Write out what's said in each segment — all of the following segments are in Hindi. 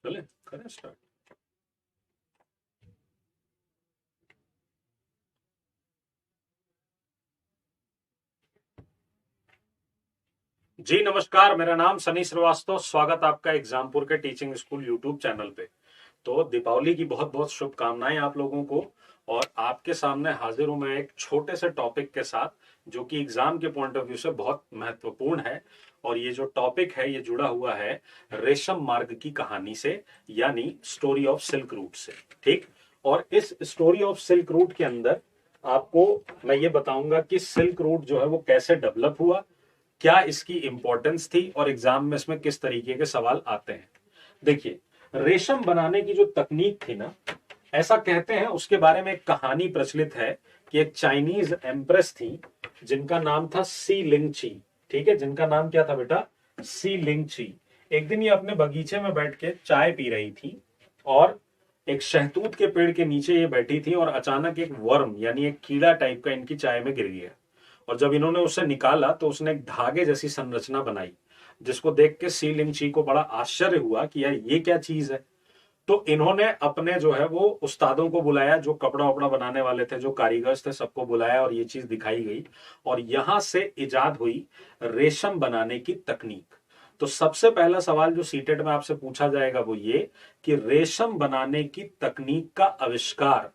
चले करें स्टार्ट। जी नमस्कार, मेरा नाम सनी श्रीवास्तव। स्वागत आपका एग्जामपुर के टीचिंग स्कूल यूट्यूब चैनल पे। तो दीपावली की बहुत बहुत शुभकामनाएं आप लोगों को। और आपके सामने हाजिर हूं मैं एक छोटे से टॉपिक के साथ, जो कि एग्जाम के पॉइंट ऑफ व्यू से बहुत महत्वपूर्ण है। और ये जो टॉपिक है ये जुड़ा हुआ है रेशम मार्ग की कहानी से, यानी स्टोरी ऑफ सिल्क रूट से। ठीक। और इस स्टोरी ऑफ सिल्क रूट के अंदर आपको मैं ये बताऊंगा कि सिल्क रूट जो है वो कैसे डेवलप हुआ, क्या इसकी इंपॉर्टेंस थी, और एग्जाम में इसमें किस तरीके के सवाल आते हैं। देखिए, रेशम बनाने की जो तकनीक थी ना, ऐसा कहते हैं, उसके बारे में एक कहानी प्रचलित है कि एक चाइनीज एम्प्रेस थी जिनका नाम था सी लिंगची। ठीक है, जिनका नाम क्या था बेटा? सी लिंगची। एक दिन ये अपने बगीचे में बैठ के चाय पी रही थी, और एक शहतूत के पेड़ के नीचे ये बैठी थी, और अचानक एक वर्म यानी एक कीड़ा टाइप का इनकी चाय में गिर गया। और जब इन्होंने उसे निकाला तो उसने एक धागे जैसी संरचना बनाई, जिसको देख के सी लिंगची को बड़ा आश्चर्य हुआ कि यार ये क्या चीज है। तो इन्होंने अपने जो है वो उस्तादों को बुलाया, जो कपड़ा वपड़ा बनाने वाले थे, जो कारीगर्स थे, सबको बुलाया और ये चीज दिखाई गई। और यहां से इजाद हुई रेशम बनाने की तकनीक। तो सबसे पहला सवाल जो सीटेट में आपसे पूछा जाएगा वो ये कि रेशम बनाने की तकनीक का आविष्कार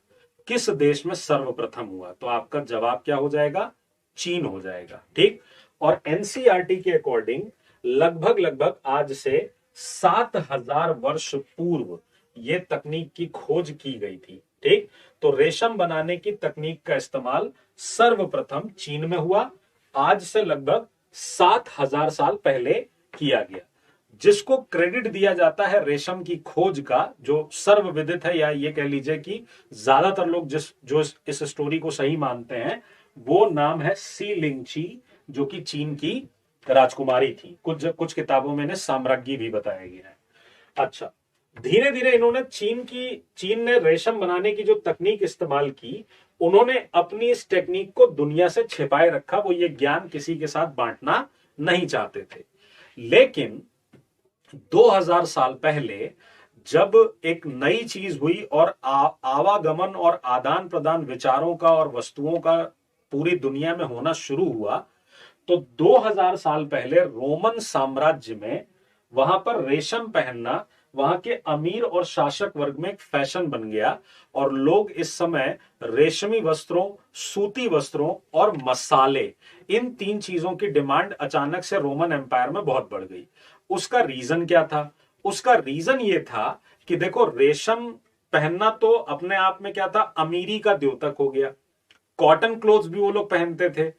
किस देश में सर्वप्रथम हुआ। तो आपका जवाब क्या हो जाएगा? चीन हो जाएगा। ठीक। और एनसीईआरटी के अकॉर्डिंग लगभग लगभग आज से 7,000 वर्ष पूर्व ये तकनीक की खोज की गई थी। ठीक। तो रेशम बनाने की तकनीक का इस्तेमाल सर्वप्रथम चीन में हुआ, आज से लगभग 7,000 साल पहले किया गया। जिसको क्रेडिट दिया जाता है रेशम की खोज का, जो सर्वविदित है, या ये कह लीजिए कि ज्यादातर लोग जो इस स्टोरी को सही मानते हैं, वो नाम है सी लिंगची, जो कि चीन की राजकुमारी थी। कुछ कुछ किताबों में इन्हें साम्राज्ञी भी बताया गया है। अच्छा, धीरे धीरे इन्होंने चीन ने रेशम बनाने की जो तकनीक इस्तेमाल की, उन्होंने अपनी इस टेक्निक को दुनिया से छिपाए रखा। वो ये ज्ञान किसी के साथ बांटना नहीं चाहते थे। लेकिन 2000 साल पहले जब एक नई चीज हुई और आवागमन और आदान प्रदान विचारों का और वस्तुओं का पूरी दुनिया में होना शुरू हुआ, तो 2000 साल पहले रोमन साम्राज्य में वहां पर रेशम पहनना वहां के अमीर और शासक वर्ग में एक फैशन बन गया। और लोग इस समय रेशमी वस्त्रों, सूती वस्त्रों और मसाले, इन तीन चीजों की डिमांड अचानक से रोमन एम्पायर में बहुत बढ़ गई। उसका रीजन क्या था? उसका रीजन ये था कि देखो, रेशम पहनना तो अपने आप में क्या था, अमीरी का द्योतक हो गया। कॉटन क्लोथ्स भी वो लोग पहनते थे।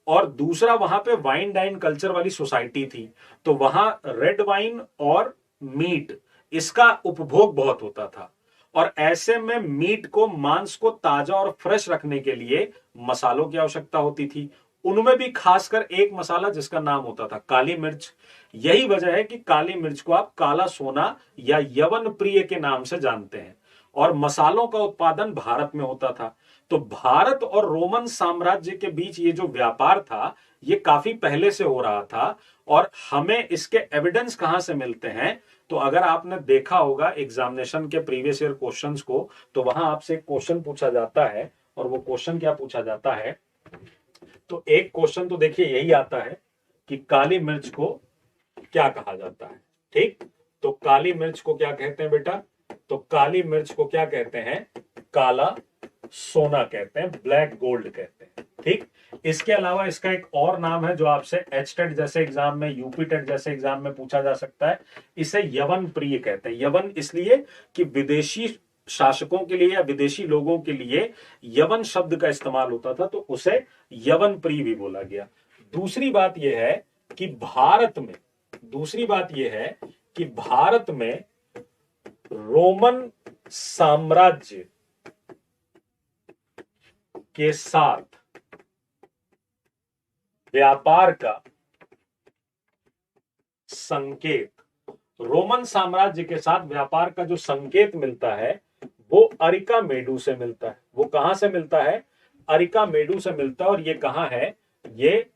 और दूसरा, वहां पे वाइन डाइन कल्चर वाली सोसाइटी थी, तो वहां रेड वाइन और मीट, इसका उपभोग बहुत होता था। और ऐसे में मीट को, मांस को ताजा और फ्रेश रखने के लिए मसालों की आवश्यकता होती थी। उनमें भी खासकर एक मसाला जिसका नाम होता था काली मिर्च। यही वजह है कि काली मिर्च को आप काला सोना या यवन प्रिय के नाम से जानते हैं। और मसालों का उत्पादन भारत में होता था। तो भारत और रोमन साम्राज्य के बीच ये जो व्यापार था, ये काफी पहले से हो रहा था। और हमें इसके एविडेंस कहां से मिलते हैं? तो अगर आपने देखा होगा एग्जामिनेशन के प्रीवियस ईयर क्वेश्चंस को, तो वहां आपसे एक क्वेश्चन पूछा जाता है। और वो क्वेश्चन क्या पूछा जाता है? तो एक क्वेश्चन तो देखिए यही आता है कि काली मिर्च को क्या कहा जाता है। ठीक। तो काली मिर्च को क्या कहते हैं बेटा? तो काली मिर्च को क्या कहते हैं? काला सोना कहते हैं, ब्लैक गोल्ड कहते हैं। ठीक। इसके अलावा इसका एक और नाम है जो आपसे एच टेट जैसे एग्जाम में, यूपी टेट जैसे एग्जाम में पूछा जा सकता है। इसे यवन प्रिय कहते हैं। यवन इसलिए कि विदेशी शासकों के लिए या विदेशी लोगों के लिए यवन शब्द का इस्तेमाल होता था, तो उसे यवन प्रिय भी बोला गया। दूसरी बात यह है कि भारत में दूसरी बात यह है कि भारत में रोमन साम्राज्य के साथ व्यापार का संकेत, रोमन साम्राज्य के साथ व्यापार का जो संकेत मिलता है वो अरिका मेडू से मिलता है। वो कहां से मिलता है? अरिका मेडू से मिलता है। और ये कहां है? ये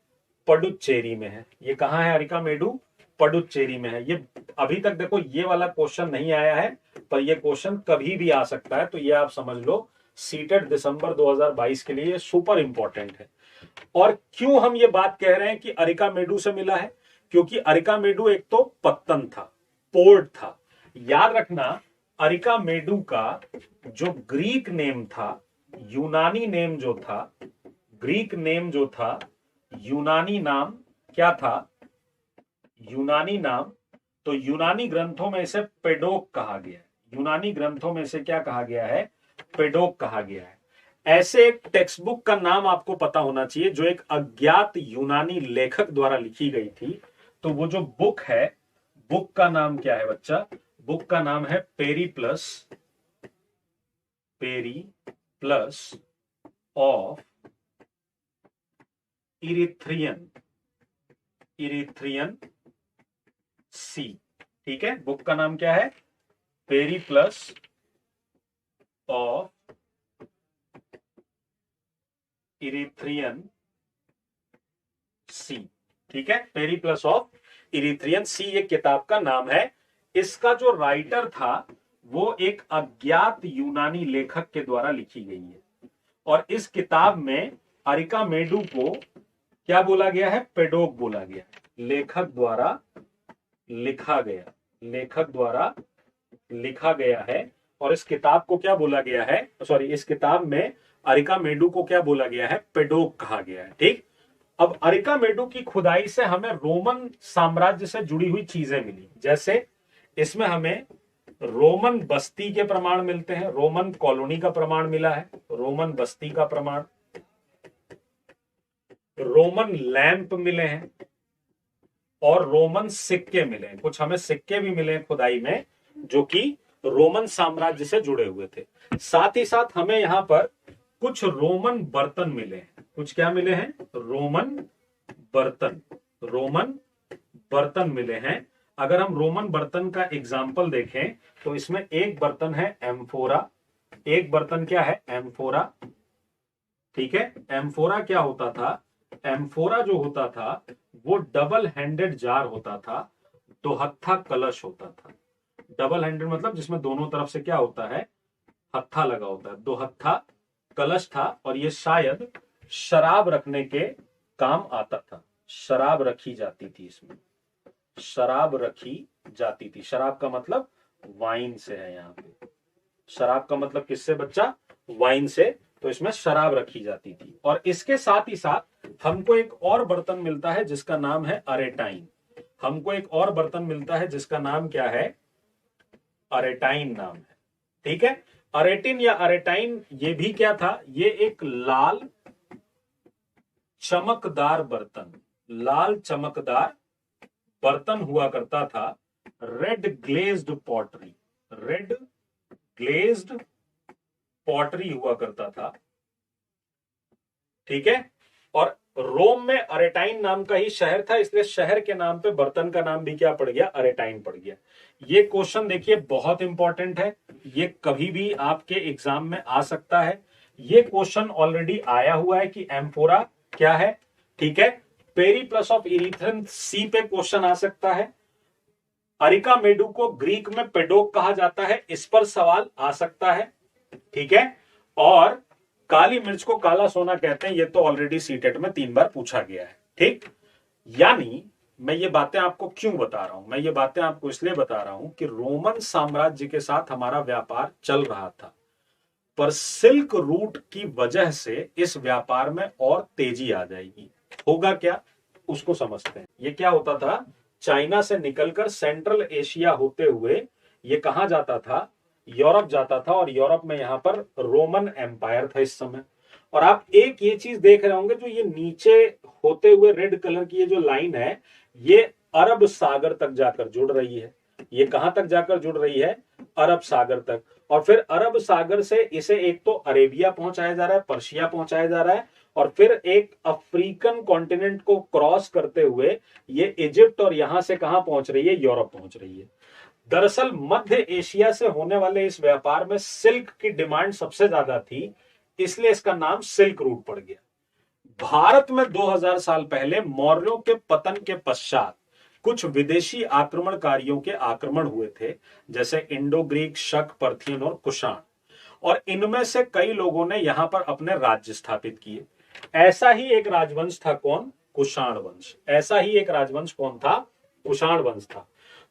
पडुचेरी में है। ये कहां है अरिका मेडू? पडुचेरी में है। ये अभी तक देखो ये वाला क्वेश्चन नहीं आया है, पर ये क्वेश्चन कभी भी आ सकता है, तो ये आप समझ लो सीटेट दिसंबर 2022 के लिए सुपर इंपॉर्टेंट है। और क्यों हम ये बात कह रहे हैं कि अरिकामेडु से मिला है? क्योंकि अरिकामेडु एक तो पत्तन था, पोर्ट था। याद रखना अरिकामेडु का जो ग्रीक नेम था, यूनानी नेम जो था, ग्रीक नेम जो था, यूनानी नाम क्या था? यूनानी नाम, तो यूनानी ग्रंथों में इसे पेडोक कहा गया है। यूनानी ग्रंथों में इसे क्या कहा गया है? पेडोक कहा गया है। ऐसे एक टेक्स्ट बुक का नाम आपको पता होना चाहिए जो एक अज्ञात यूनानी लेखक द्वारा लिखी गई थी। तो वो जो बुक है, बुक का नाम क्या है बच्चा? बुक का नाम है पेरीप्लस ऑफ इरिथ्रियन सी। ठीक है, बुक का नाम क्या है? पेरीप्लस ऑफ इरिथ्रियन सी। ठीक है, पेरीप्लस ऑफ इरिथ्रियन सी ये किताब का नाम है। इसका जो राइटर था वो एक अज्ञात यूनानी लेखक के द्वारा लिखी गई है। और इस किताब में अरिकामेडु को क्या बोला गया है? पेडोक बोला गया। लेखक द्वारा लिखा गया, लेखक द्वारा लिखा गया है। और इस किताब को क्या बोला गया है? सॉरी, इस किताब में अरिकामेडु को क्या बोला गया है? पेडोक कहा गया है। ठीक, अब अरिकामेडु की खुदाई से हमें रोमन साम्राज्य से जुड़ी हुई चीजें मिली। जैसे इसमें हमें रोमन बस्ती के प्रमाण मिलते हैं, रोमन कॉलोनी का प्रमाण मिला है, रोमन बस्ती का प्रमाण, रोमन लैंप मिले हैं और रोमन सिक्के मिले हैं। कुछ हमें सिक्के भी मिले हैं खुदाई में जो कि रोमन साम्राज्य से जुड़े हुए थे। साथ ही साथ हमें यहां पर कुछ रोमन बर्तन मिले हैं। कुछ क्या मिले हैं? रोमन बर्तन, रोमन बर्तन मिले हैं। अगर हम रोमन बर्तन का एग्जाम्पल देखें तो इसमें एक बर्तन है एम्फोरा। एक बर्तन क्या है? एम्फोरा। ठीक है, एम्फोरा क्या होता था? एम्फोरा जो होता था वो डबल हैंडेड जार होता था, दोहत्था कलश होता था। डबल हैंडेड मतलब जिसमें दोनों तरफ से क्या होता है? हत्था लगा होता है, दोहत्था कलश था। और ये शायद शराब रखने के काम आता था, शराब रखी जाती थी इसमें, शराब रखी जाती थी। शराब का मतलब वाइन से है यहाँ पे। शराब का मतलब किससे बच्चा? वाइन से। तो इसमें शराब रखी जाती थी। और इसके साथ ही साथ हमको एक और बर्तन मिलता है जिसका नाम है अरेटाइन। हमको एक और बर्तन मिलता है जिसका नाम क्या है? अरेटाइन नाम है। ठीक है, अरेटिन या अरेटाइन ये भी क्या था? ये एक लाल चमकदार बर्तन, लाल चमकदार बर्तन हुआ करता था। Red glazed pottery, red glazed pottery हुआ करता था। ठीक है, और रोम में अरेटाइन नाम का ही शहर था, इसलिए शहर के नाम पे बर्तन का नाम भी क्या पड़ गया? अरेटाइन पड़ गया। ये क्वेश्चन देखिए बहुत इंपॉर्टेंट है, ये कभी भी आपके एग्जाम में आ सकता है। ये क्वेश्चन ऑलरेडी आया हुआ है कि एम्फोरा क्या है। ठीक है, पेरीप्लस ऑफ इरिथ्रियन सी पे क्वेश्चन आ सकता है। अरिकामेडु को ग्रीक में पेडोक कहा जाता है, इस पर सवाल आ सकता है। ठीक है, और काली मिर्च को काला सोना कहते हैं, ये तो ऑलरेडी सीटेट में 3 बार पूछा गया है। ठीक, यानी मैं ये बातें आपको क्यों बता रहा हूं? मैं ये बातें आपको इसलिए बता रहा हूं कि रोमन साम्राज्य के साथ हमारा व्यापार चल रहा था, पर सिल्क रूट की वजह से इस व्यापार में और तेजी आ जाएगी। होगा क्या, उसको समझते हैं। ये क्या होता था? चाइना से निकलकर सेंट्रल एशिया होते हुए ये कहां जाता था? यूरोप जाता था। और यूरोप में यहां पर रोमन एम्पायर था इस समय। और आप एक ये चीज देख रहे होंगे, जो ये नीचे होते हुए रेड कलर की ये जो लाइन है, ये अरब सागर तक जाकर जुड़ रही है। ये कहां तक जाकर जुड़ रही है? अरब सागर तक। और फिर अरब सागर से इसे एक तो अरेबिया पहुंचाया जा रहा है, पर्शिया पहुंचाया जा रहा है, और फिर एक अफ्रीकन कॉन्टिनेंट को क्रॉस करते हुए ये इजिप्ट और यहां से कहां पहुंच रही है? यूरोप पहुंच रही है। दरअसल मध्य एशिया से होने वाले इस व्यापार में सिल्क की डिमांड सबसे ज्यादा थी, इसलिए इसका नाम सिल्क रूट पड़ गया। भारत में 2000 साल पहले मौर्यों के पतन के पश्चात कुछ विदेशी आक्रमणकारियों के आक्रमण हुए थे, जैसे इंडो ग्रीक, शक, पर्थियन और कुषाण, और इनमें से कई लोगों ने यहां पर अपने राज्य स्थापित किए। ऐसा ही एक राजवंश था कौन? कुषाण वंश। ऐसा ही एक राजवंश कौन था? कुषाण वंश था।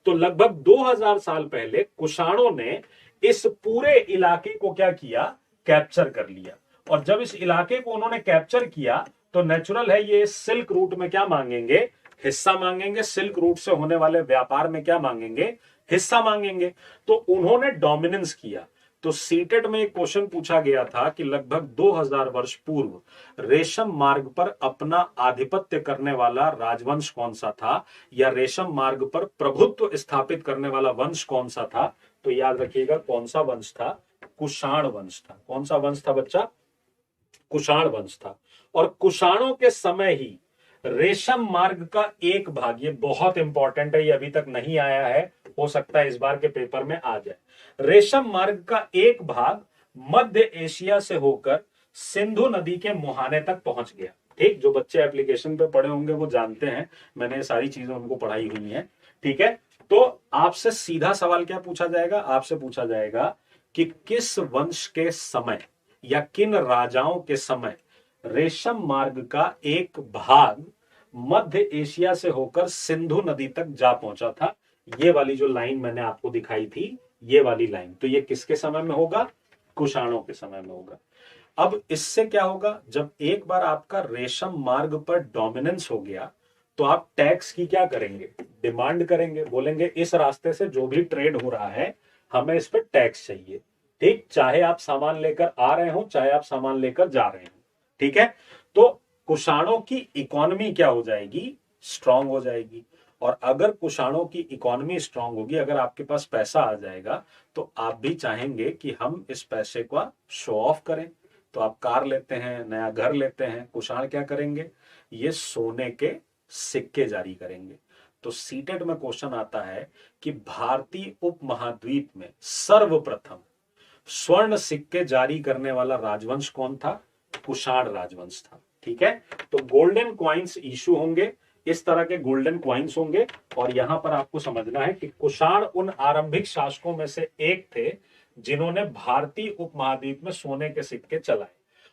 तो लगभग 2000 साल पहले कुषाणों ने इस पूरे इलाके को क्या किया? कैप्चर कर लिया। और जब इस इलाके को उन्होंने कैप्चर किया तो नेचुरल है ये सिल्क रूट में क्या मांगेंगे? हिस्सा मांगेंगे। सिल्क रूट से होने वाले व्यापार में क्या मांगेंगे? हिस्सा मांगेंगे। तो उन्होंने डोमिनेंस किया। तो सीटेट में एक क्वेश्चन पूछा गया था कि लगभग 2000 वर्ष पूर्व रेशम मार्ग पर अपना आधिपत्य करने वाला राजवंश कौन सा था, या रेशम मार्ग पर प्रभुत्व स्थापित करने वाला वंश कौन सा था? तो याद रखिएगा कौन सा वंश था? कुषाण वंश था। कौन सा वंश था बच्चा? कुषाण वंश था। और कुषाणों के समय ही रेशम मार्ग का एक भाग, ये बहुत इंपॉर्टेंट है, ये अभी तक नहीं आया है, हो सकता है इस बार के पेपर में आ जाए। रेशम मार्ग का एक भाग मध्य एशिया से होकर सिंधु नदी के मुहाने तक पहुंच गया। ठीक, जो बच्चे एप्लीकेशन पे पढ़े होंगे वो जानते हैं, मैंने ये सारी चीजें उनको पढ़ाई हुई हैं। ठीक है, तो आपसे सीधा सवाल क्या पूछा जाएगा? आपसे पूछा जाएगा कि किस वंश के समय या किन राजाओं के समय रेशम मार्ग का एक भाग मध्य एशिया से होकर सिंधु नदी तक जा पहुंचा था। ये वाली जो लाइन मैंने आपको दिखाई थी, ये वाली लाइन, तो ये किसके समय में होगा? कुषाणों के समय में होगा। अब इससे क्या होगा? जब एक बार आपका रेशम मार्ग पर डोमिनेंस हो गया तो आप टैक्स की क्या करेंगे? डिमांड करेंगे। बोलेंगे इस रास्ते से जो भी ट्रेड हो रहा है हमें इस पर टैक्स चाहिए। ठीक, चाहे आप सामान लेकर आ रहे हो, चाहे आप सामान लेकर जा रहे हो। ठीक है, तो कुषाणों की इकोनॉमी क्या हो जाएगी? स्ट्रांग हो जाएगी। और अगर कुषाणों की इकोनॉमी स्ट्रांग होगी, अगर आपके पास पैसा आ जाएगा, तो आप भी चाहेंगे कि हम इस पैसे का शो ऑफ करें। तो आप कार लेते हैं, नया घर लेते हैं। कुषाण क्या करेंगे? ये सोने के सिक्के जारी करेंगे। तो सीटेट में क्वेश्चन आता है कि भारतीय उपमहाद्वीप में सर्वप्रथम स्वर्ण सिक्के जारी करने वाला राजवंश कौन था? कुषाण राजवंश था। ठीक है, तो गोल्डन क्वाइंस इशू होंगे, इस तरह के गोल्डन क्वाइंस होंगे। और यहां पर आपको समझना है कि कुषाण उन आरंभिक शासकों में से एक थे जिन्होंने भारतीय उपमहाद्वीप में सोने के सिक्के चलाए।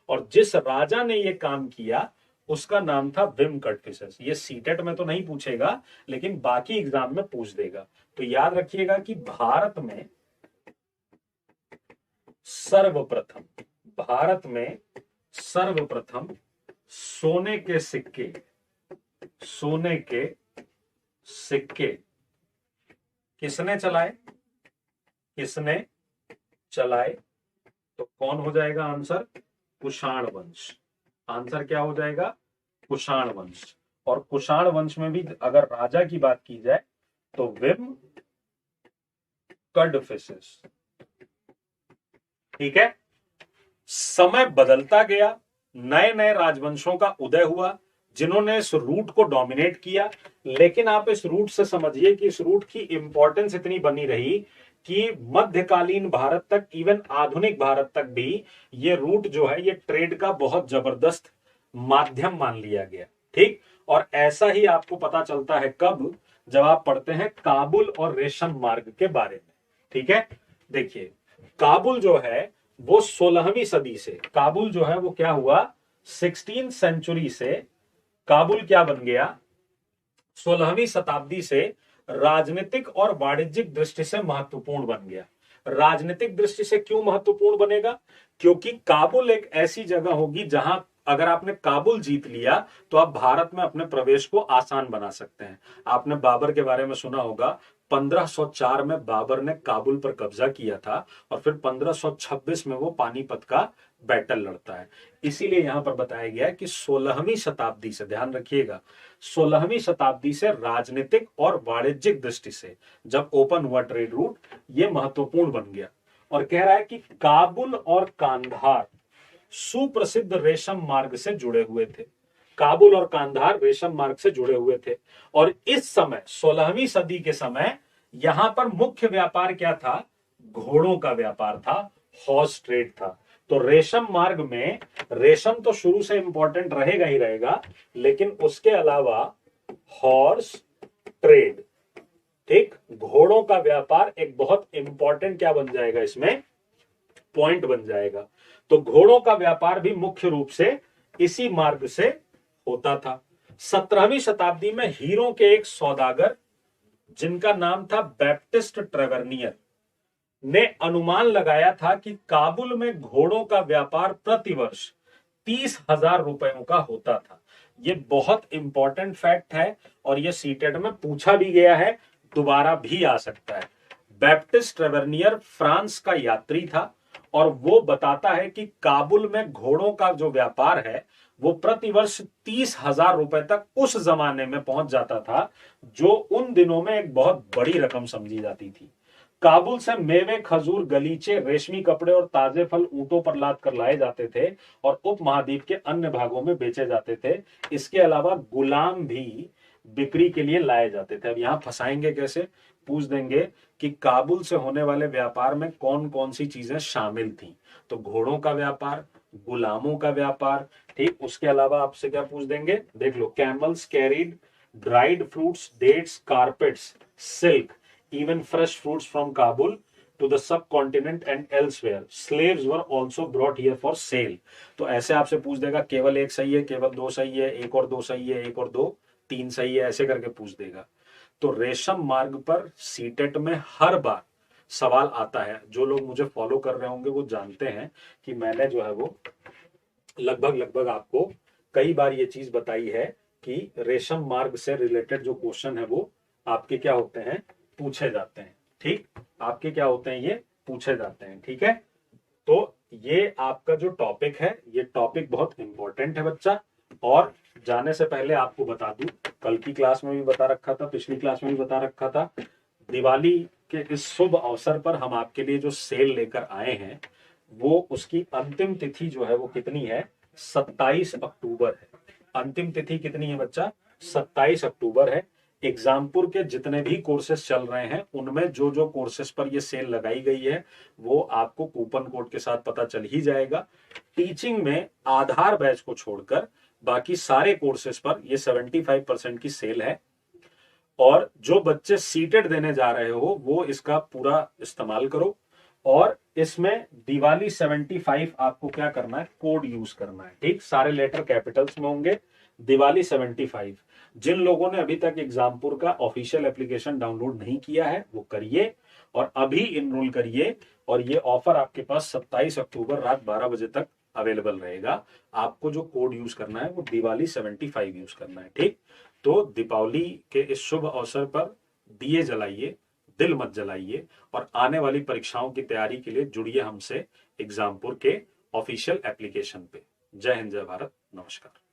और जिस राजा ने यह काम किया उसका नाम था विम कटफिशस। ये सीटेट में तो नहीं पूछेगा, लेकिन बाकी एग्जाम में पूछ देगा। तो याद रखिएगा कि भारत में सर्वप्रथम सोने के सिक्के किसने चलाए? तो कौन हो जाएगा आंसर? कुषाण वंश। आंसर क्या हो जाएगा? कुषाण वंश। और कुषाण वंश में भी अगर राजा की बात की जाए तो विम कडफिसेस। ठीक है, समय बदलता गया, नए नए राजवंशों का उदय हुआ जिन्होंने इस रूट को डोमिनेट किया। लेकिन आप इस रूट से समझिए कि इस रूट की इंपॉर्टेंस इतनी बनी रही कि मध्यकालीन भारत तक, इवन आधुनिक भारत तक भी ये रूट जो है ये ट्रेड का बहुत जबरदस्त माध्यम मान लिया गया। ठीक, और ऐसा ही आपको पता चलता है कब? जब आप पढ़ते हैं काबुल और रेशम मार्ग के बारे में। ठीक है, देखिए काबुल जो है वो 16वीं सदी से, काबुल जो है वो क्या हुआ? 16th सेंचुरी से काबुल क्या बन गया? 16वीं शताब्दी से राजनीतिक और वाणिज्यिक दृष्टि से महत्वपूर्ण बन गया। राजनीतिक दृष्टि से क्यों महत्वपूर्ण बनेगा? क्योंकि काबुल एक ऐसी जगह होगी जहां अगर आपने काबुल जीत लिया तो आप भारत में अपने प्रवेश को आसान बना सकते हैं। आपने बाबर के बारे में सुना होगा, 1504 में बाबर ने काबुल पर कब्जा किया था और फिर 1526 में वो पानीपत का बैटल लड़ता है। इसीलिए यहां पर बताया गया है कि 16वीं शताब्दी से, ध्यान रखिएगा, 16वीं शताब्दी से राजनीतिक और वाणिज्यिक दृष्टि से जब ओपन हुआ ट्रेड रूट, ये महत्वपूर्ण बन गया। और कह रहा है कि काबुल और कांधार सुप्रसिद्ध रेशम मार्ग से जुड़े हुए थे। काबुल और कांधार रेशम मार्ग से जुड़े हुए थे। और इस समय 16वीं सदी के समय यहां पर मुख्य व्यापार क्या था? घोड़ों का व्यापार था, हॉर्स ट्रेड था। तो रेशम मार्ग में रेशम तो शुरू से इंपॉर्टेंट रहेगा ही रहेगा, लेकिन उसके अलावा हॉर्स ट्रेड। ठीक, घोड़ों का व्यापार एक बहुत इंपॉर्टेंट क्या बन जाएगा, इसमें पॉइंट बन जाएगा। तो घोड़ों का व्यापार भी मुख्य रूप से इसी मार्ग से होता था। 17वीं शताब्दी में हीरो के एक सौदागर जिनका नाम था बैप्टिस्ट ट्रेवर्नियर ने अनुमान लगाया था कि काबुल में घोड़ों का व्यापार प्रतिवर्ष 30,000 रुपयों का होता था। ये बहुत इंपॉर्टेंट फैक्ट है और ये सीटेट में पूछा भी गया है, दोबारा भी आ सकता है। बैप्टिस्ट ट्रेवर्नियर फ्रांस का यात्री था और वो बताता है कि काबुल में घोड़ों का जो व्यापार है वो प्रतिवर्ष 30,000 रुपए तक उस जमाने में पहुंच जाता था, जो उन दिनों में एक बहुत बड़ी रकम समझी जाती थी। काबुल से मेवे, खजूर, गलीचे, रेशमी कपड़े और ताजे फल ऊंटों पर लाद कर लाए जाते थे और उपमहाद्वीप के अन्य भागों में बेचे जाते थे। इसके अलावा गुलाम भी बिक्री के लिए लाए जाते थे। अब यहां फंसाएंगे कैसे, पूछ देंगे कि काबुल से होने वाले व्यापार में कौन कौन सी चीजें शामिल थी। तो घोड़ों का व्यापार, गुलामों का व्यापार, ठीक। उसके अलावा आपसे क्या पूछ देंगे, देख लो, camels carried dried fruits, dates, carpets, silk, even fresh fruits from Kabul to the subcontinent and elsewhere. Slaves were also brought here for sale. तो ऐसे आपसे पूछ देगा केवल एक सही है, केवल दो सही है, एक और दो सही है, एक और दो, तीन सही है, ऐसे करके पूछ देगा। तो रेशम मार्ग पर सीटेट में हर बार सवाल आता है। जो लोग मुझे फॉलो कर रहे होंगे वो जानते हैं कि मैंने जो है वो लगभग आपको कई बार ये चीज बताई है कि रेशम मार्ग से रिलेटेड जो क्वेश्चन है वो आपके क्या होते हैं, पूछे जाते हैं। ठीक, आपके क्या होते हैं, ये पूछे जाते हैं। ठीक है, तो ये आपका जो टॉपिक है, ये टॉपिक बहुत इंपॉर्टेंट है बच्चा। और जाने से पहले आपको बता दूं, कल की क्लास में भी बता रखा था, पिछली क्लास में भी बता रखा था, दिवाली के इस शुभ अवसर पर हम आपके लिए जो सेल लेकर आए हैं वो उसकी अंतिम तिथि जो है वो कितनी है, 27 अक्टूबर है। अंतिम तिथि कितनी है बच्चा, 27 अक्टूबर है। एग्जामपुर के जितने भी कोर्सेस चल रहे हैं उनमें जो जो कोर्सेस पर ये सेल लगाई गई है वो आपको कूपन कोड के साथ पता चल ही जाएगा। टीचिंग में आधार बैच को छोड़कर बाकी सारे कोर्सेस पर ये 75% की सेल है। और जो बच्चे सीटेड देने जा रहे हो वो इसका पूरा इस्तेमाल करो। और इसमें दिवाली 75 आपको क्या करना है, कोड यूज करना है। ठीक, सारे लेटर कैपिटल्स में होंगे। दिवाली 75, जिन लोगों ने अभी तक एग्जामपुर का ऑफिशियल एप्लीकेशन डाउनलोड नहीं किया है वो करिए और अभी इनरोल करिए। और ये ऑफर आपके पास 27 अक्टूबर रात 12 बजे तक अवेलेबल रहेगा। आपको जो कोड यूज करना है वो दिवाली 75 यूज करना है। ठीक, तो दीपावली के इस शुभ अवसर पर दिए जलाइए, दिल मत जलाइए और आने वाली परीक्षाओं की तैयारी के लिए जुड़िए हमसे एग्जामपुर के ऑफिशियल एप्लीकेशन पे। जय हिंद, जय भारत, नमस्कार।